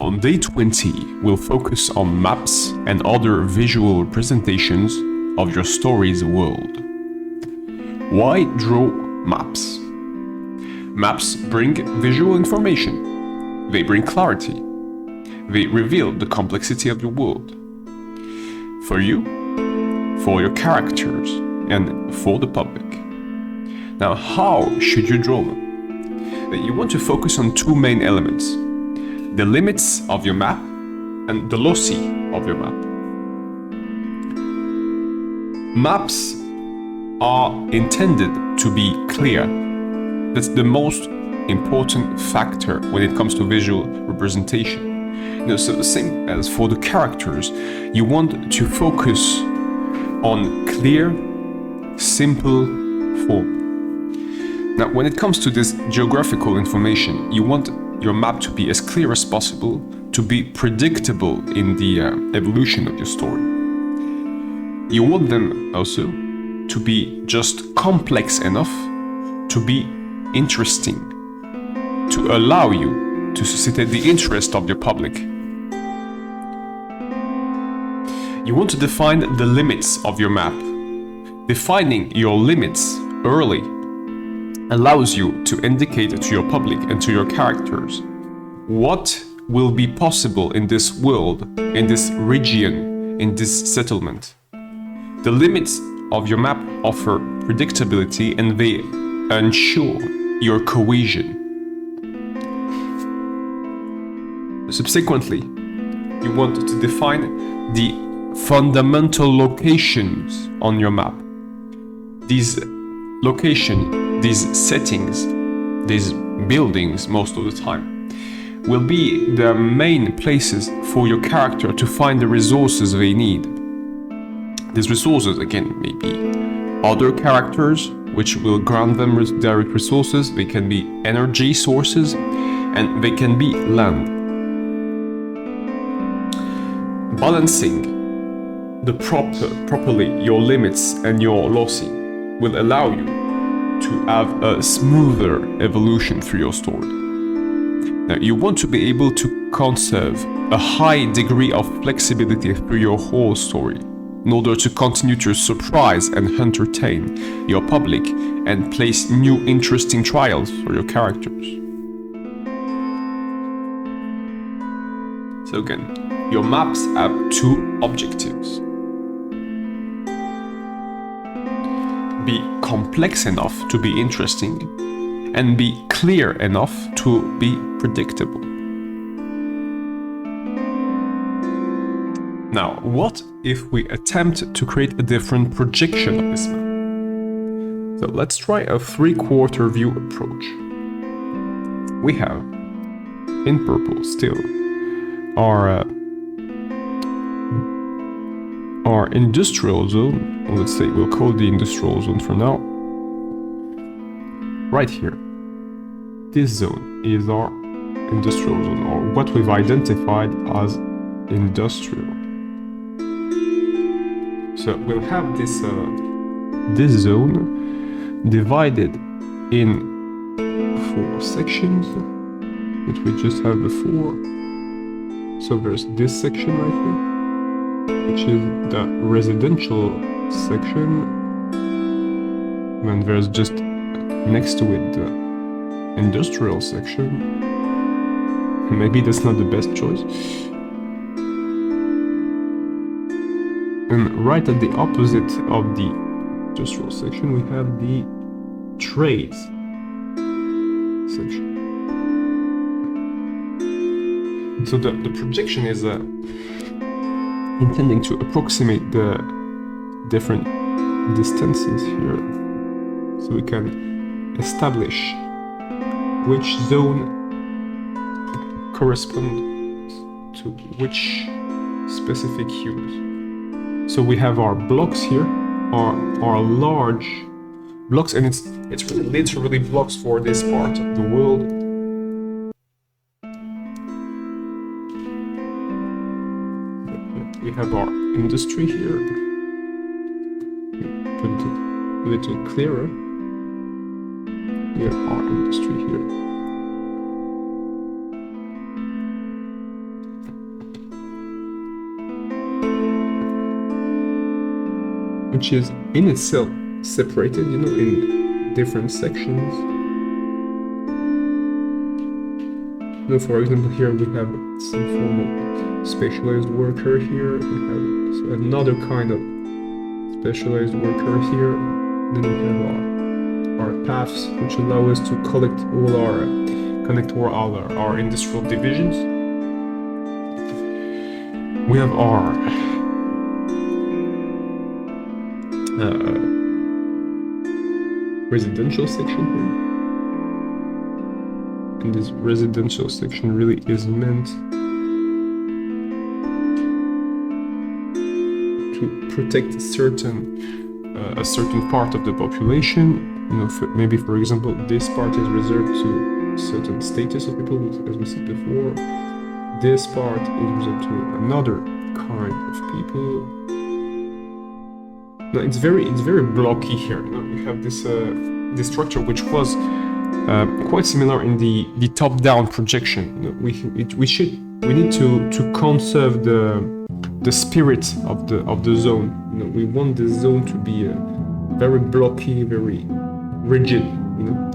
On day 20, we'll focus on maps and other visual representations of your story's world. Why draw maps? Maps bring visual information. They bring clarity. They reveal the complexity of your world. For you, for your characters, and for the public. Now, how should you draw them? You want to focus on two main elements: the limits of your map and the loci of your map. Maps are intended to be clear. That's the most important factor when it comes to visual representation. So the same as for the characters, you want to focus on clear, simple form. Now, when it comes to this geographical information, you want your map to be as clear as possible, to be predictable in the evolution of your story. You want them also to be just complex enough to be interesting, to allow you to suscitate the interest of your public. You want to define the limits of your map. Defining your limits early allows you to indicate to your public and to your characters what will be possible in this world, in this region, in this settlement. The limits of your map offer predictability and they ensure your cohesion. Subsequently, you want to define the fundamental locations on your map. These locations, these settings, these buildings most of the time, will be the main places for your character to find the resources they need. These resources, again, may be other characters, which will grant them direct resources. They can be energy sources, and they can be land. Balancing properly your limits and your loci will allow you to have a smoother evolution through your story. Now, you want to be able to conserve a high degree of flexibility through your whole story in order to continue to surprise and entertain your public and place new interesting trials for your characters. So again, your maps have two objectives. Be complex enough to be interesting and be clear enough to be predictable. Now, what if we attempt to create a different projection of this map? So let's try a three-quarter view approach. We have, in purple still, our industrial zone. Let's say we'll call the industrial zone for now. Right here. This zone is our industrial zone, or what we've identified as industrial. So we'll have this zone divided in 4 sections that we just had before. So there's this section right here, which is the residential section, and there's just next to it the industrial section. Maybe that's not the best choice. And right at the opposite of the industrial section, we have the trades section. So the projection is intending to approximate the different distances here, so we can establish which zone corresponds to which specific hues. So we have our blocks here, our large blocks, and it's really literally blocks for this part of the world. We have our industry here. Put it a little clearer. We have our industry here. which is in itself separated, you know, in different sections. You know, for example, here we have some form of specialized worker here. We have another kind of specialized worker here. Then we have our paths, which allow us to connect all our industrial divisions. We have our residential section here. And this residential section really is meant to protect a certain part of the population. You know, maybe for example, this part is reserved to certain status of people, as we said before. This part is reserved to another kind of people. No, it's very blocky here. You know, we have this structure which was quite similar in the top-down projection. You know, we need to conserve the spirit of the zone. You know, we want the zone to be very blocky, very rigid. You know,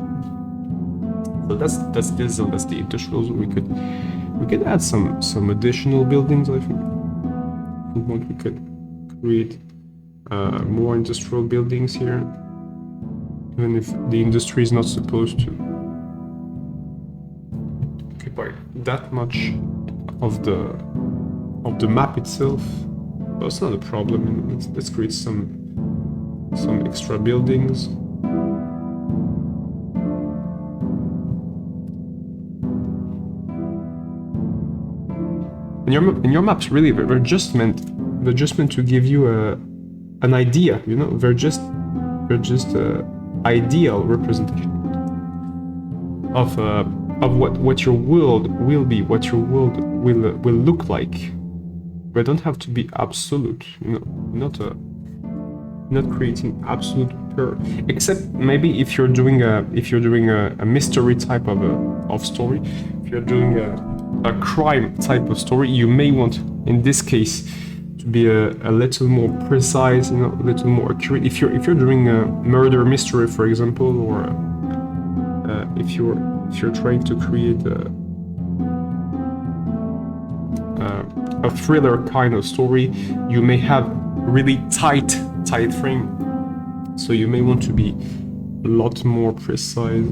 so that's this zone. That's the industrial zone. We could add some additional buildings. I think if we want, we could create more industrial buildings here, even if the industry is not supposed to occupy that much of the map itself. But it's not a problem. Let's create some extra buildings. And your maps really, they're just meant to give you an idea, you know. They're just ideal representation of what your world will be, what your world will look like. They don't have to be absolute, you know, not creating absolute except maybe if you're doing a mystery type of story. If you're doing a crime type of story, you may want, in this case, to be a little more precise, you know, a little more accurate. If you're doing a murder mystery, for example, or if you're trying to create a thriller kind of story, you may have really tight frame, so you may want to be a lot more precise.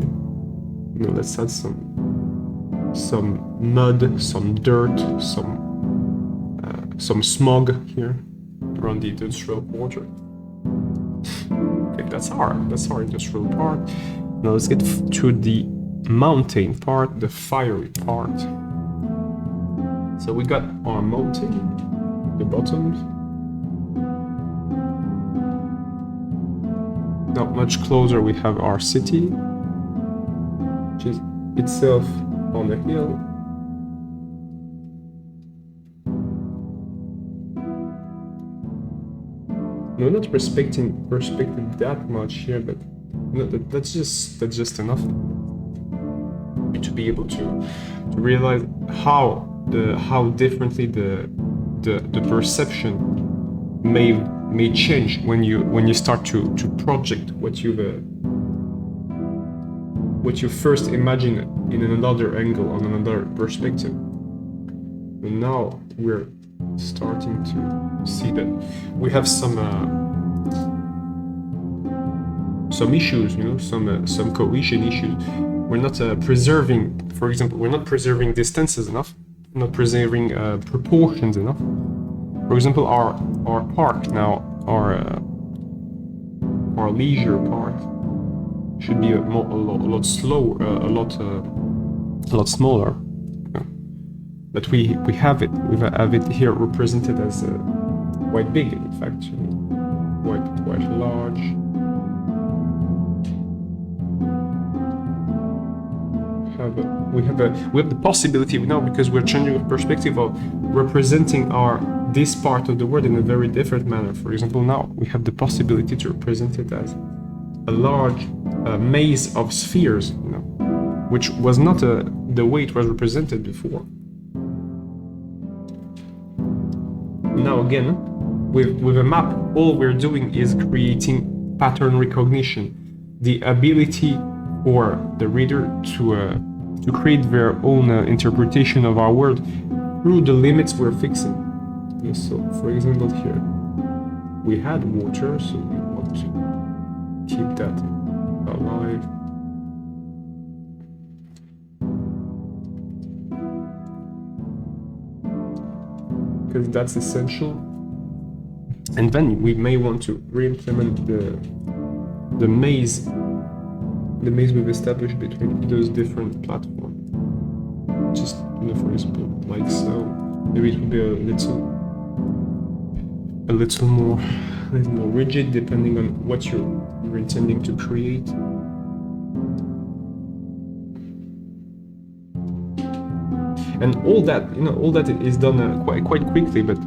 You know, let's add some mud, some dirt, some smog here around the industrial quarter. Okay, that's our industrial part. Now let's get to the mountain part, the fiery part. So we got our mountain, the bottom. Now much closer we have our city, which is itself on a hill. No, not respected that much here, but no, that's just enough to be able to realize how differently the perception may change when you start to project what you first imagine in another angle, on another perspective. And now we're starting to see that we have some issues, you know, some cohesion issues. We're not preserving, for example, we're not preserving distances enough, not preserving proportions enough. For example, our park now, our leisure park should be a lot slower, a lot smaller. But we have it here represented as quite big, in fact, you know, quite large. We have the possibility now, because we're changing the perspective of representing this part of the world in a very different manner. For example, now we have the possibility to represent it as a large maze of spheres, you know, which was not the way it was represented before. Now again, with a map, all we're doing is creating pattern recognition, the ability for the reader to create their own interpretation of our world through the limits we're fixing. So, for example, here we had water, so we want to keep that alive. Because that's essential. And then we may want to re-implement the maze we've established between those different platforms. Just, for example, like so. Maybe it will be a little more rigid, depending on what you're intending to create. And all that is done quite quickly, but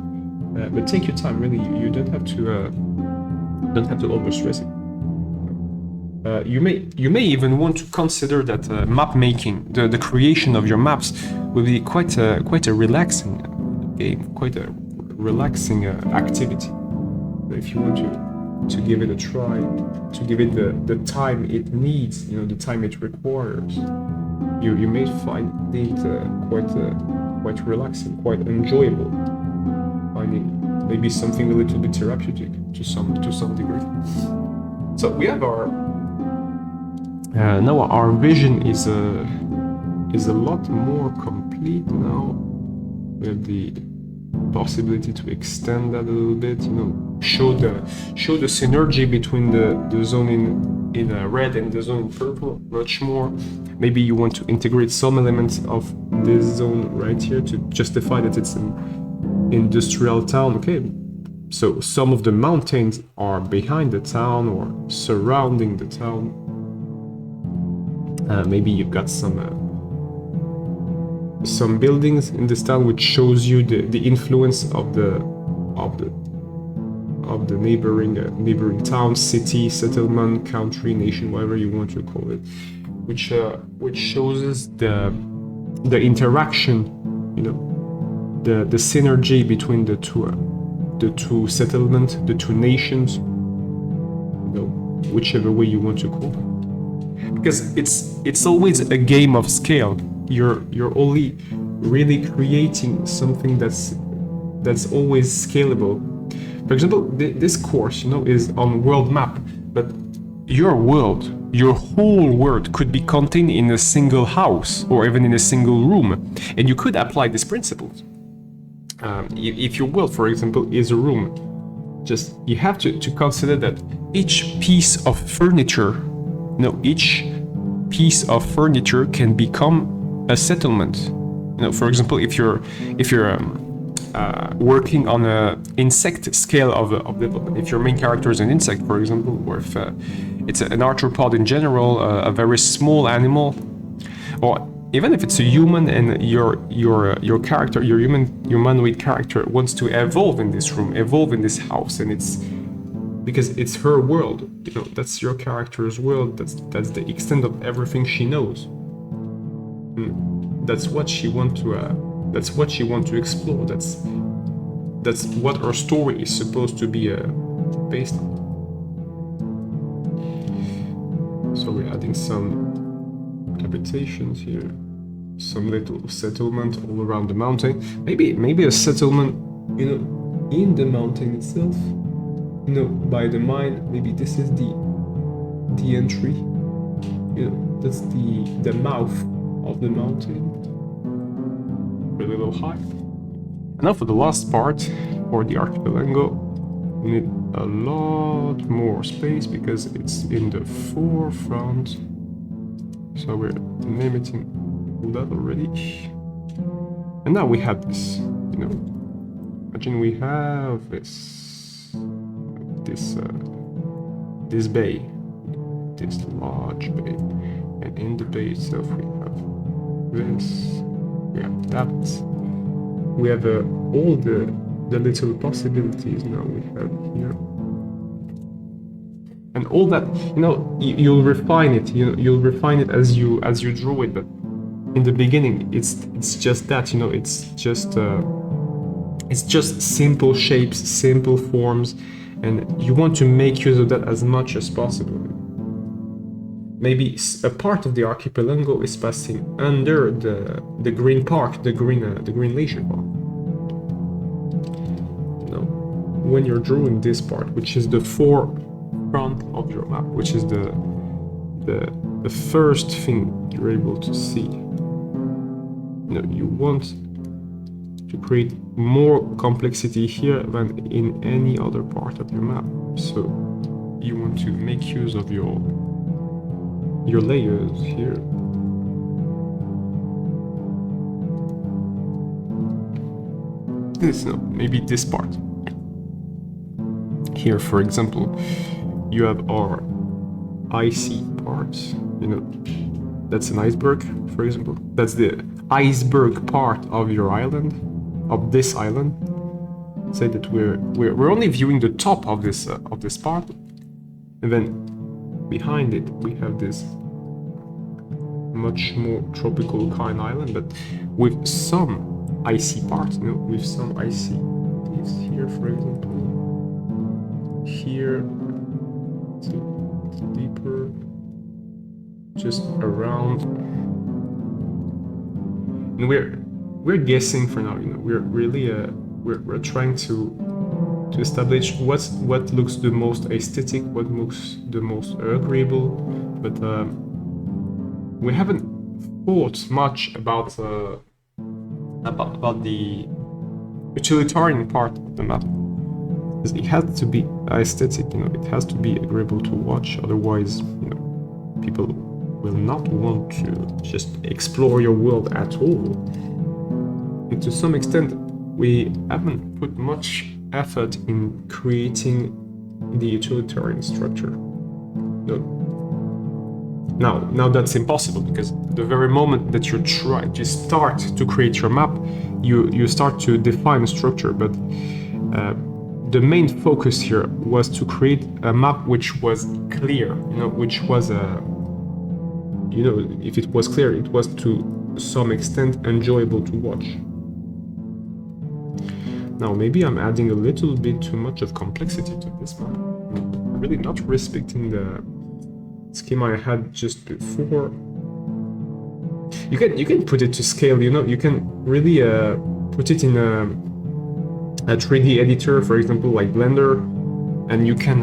take your time. Really, you don't have to overstress it. You may even want to consider that map making, the creation of your maps, will be quite a relaxing game, quite a relaxing activity. If you want to give it a try, to give it the time it needs, the time it requires, you may find it quite relaxing, quite enjoyable, finding maybe something a little bit therapeutic to some degree. So we have our now our vision is a lot more complete now. We have the possibility to extend that a little bit, show the synergy between the zone in red and the zone in purple much more. Maybe you want to integrate some elements of this zone right here to justify that it's an industrial town. Okay, so some of the mountains are behind the town or surrounding the town. Maybe you've got some buildings in this town, which shows you the influence of the neighboring town, city, settlement, country, nation, whatever you want to call it, which shows us the interaction, the synergy between the two settlements, the two nations, whichever way you want to call it. Because it's always a game of scale. You're only really creating something that's always scalable. For example, this course, is on world map, but your whole world could be contained in a single house or even in a single room, and you could apply these principles. If your world, for example, is a room, just you have to consider that each piece of furniture, each piece of furniture can become a settlement. For example, if you're working on a insect scale of development, if your main character is an insect, for example, or if it's an arthropod in general, a very small animal, or even if it's a human and your character, your humanoid character wants to evolve in this room, evolve in this house, and it's because it's her world, that's your character's world, that's the extent of everything she knows. That's what she want to explore. That's what our story is supposed to be based on. So we're adding some habitations here, some little settlement all around the mountain. Maybe a settlement, in the mountain itself. By the mine. Maybe this is the entry. That's the mouth of the mountain. A little high. And now for the last part, for the archipelago, we need a lot more space because it's in the forefront. So we're limiting that already. And now we have this, imagine we have this bay, this large bay, and in the bay itself we have this, we have that, we have all the little possibilities now we have here, and all that, you'll refine it, you'll refine it as you draw it, but in the beginning it's just that, it's just It's just simple shapes, simple forms, and you want to make use of that as much as possible. Maybe a part of the archipelago is passing under the green park, the green leisure park. When you're drawing this part, which is the forefront of your map, which is the first thing you're able to see. You want to create more complexity here than in any other part of your map. So you want to make use of your layers here. Maybe this part. Here, for example, you have our icy parts. That's an iceberg, for example. That's the iceberg part of your island, of this island. Say that we're only viewing the top of this part, and then behind it we have this much more tropical kind island, but with some icy parts. With some icy leaves here, for example. Here, it's deeper, just around. And we're guessing for now. We're really we're trying to establish what looks the most aesthetic, what looks the most agreeable, but we haven't thought much about the utilitarian part of the map. It has to be aesthetic, it has to be agreeable to watch. Otherwise, people will not want to just explore your world at all. And to some extent, we haven't put much effort in creating the utilitarian structure. Now that's impossible, because the very moment that you start to create your map, you start to define a structure, but the main focus here was to create a map which was clear, which was if it was clear, it was to some extent enjoyable to watch. Now, maybe I'm adding a little bit too much of complexity to this map. I'm really not respecting the schema I had just before. You can put it to scale, you can really put it in a 3D editor, for example, like Blender, and you can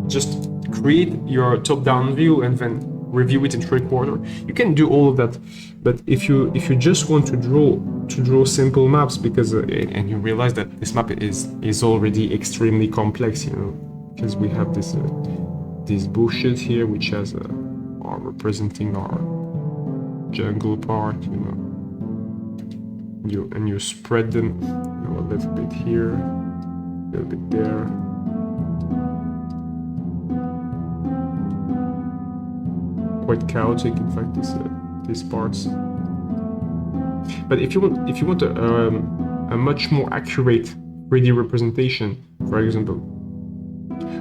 just create your top-down view and then review it in 3/4. You can do all of that, but if you just want to draw simple maps, because and you realize that this map is already extremely complex, because we have these bushes here, which are representing our jungle part, you spread them a little bit here, a little bit there. Quite chaotic, in fact, these parts. But if you want a much more accurate 3D representation, for example,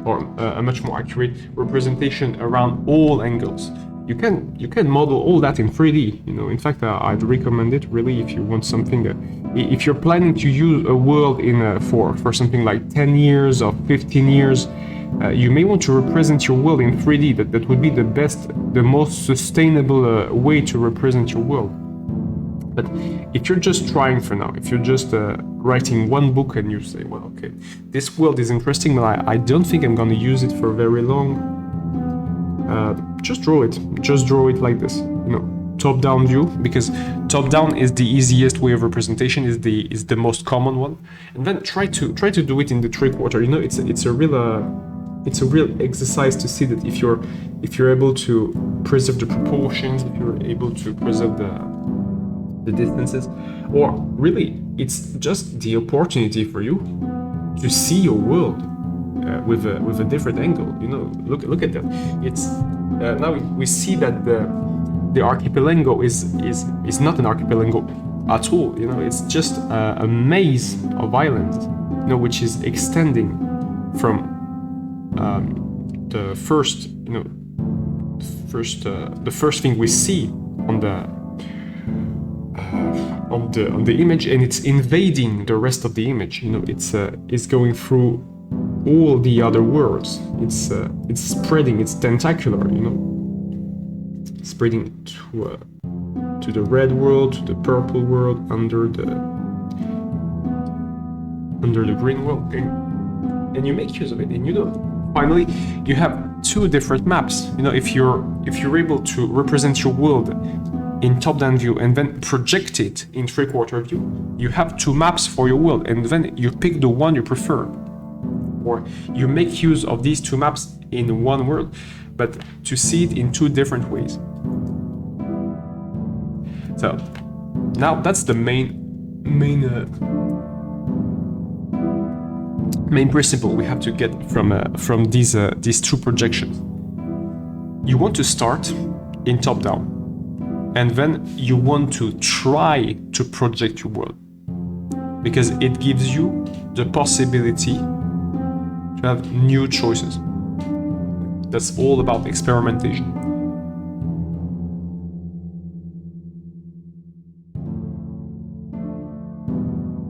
or a much more accurate representation around all angles, you can model all that in 3D. In fact, I'd recommend it really if you want something. If you're planning to use a world for something like 10 years or 15 years, you may want to represent your world in 3D. That would be the most sustainable way to represent your world. But if you're just trying for now, if you're just writing one book and you say, well, okay, this world is interesting, but I don't think I'm going to use it for very long, just draw it. Just draw it like this, top-down view, because top-down is the easiest way of representation, is the most common one. And then try to do it in the 3/4. It's a real exercise to see that if you're able to preserve the proportions, if you're able to preserve the distances, or really it's just the opportunity for you to see your world with a different angle. Look at that. It's now we see that the archipelago is not an archipelago at all. It's just a maze of islands, which is extending from the first thing we see on on the image, and it's invading the rest of the image. You know, it's going through all the other worlds. It's spreading. It's tentacular. You know, spreading to the red world, to the purple world, under the green world, and you make use of it. And you know, finally, you have two different maps. You know, if you're able to represent your world in top-down view and then project it in three-quarter view, you have two maps for your world, and then you pick the one you prefer, or you make use of these two maps in one world, but to see it in two different ways. So now that's the main principle we have to get from these two projections. You want to start in top-down, and then you want to try to project your world, because it gives you the possibility to have new choices. That's all about experimentation.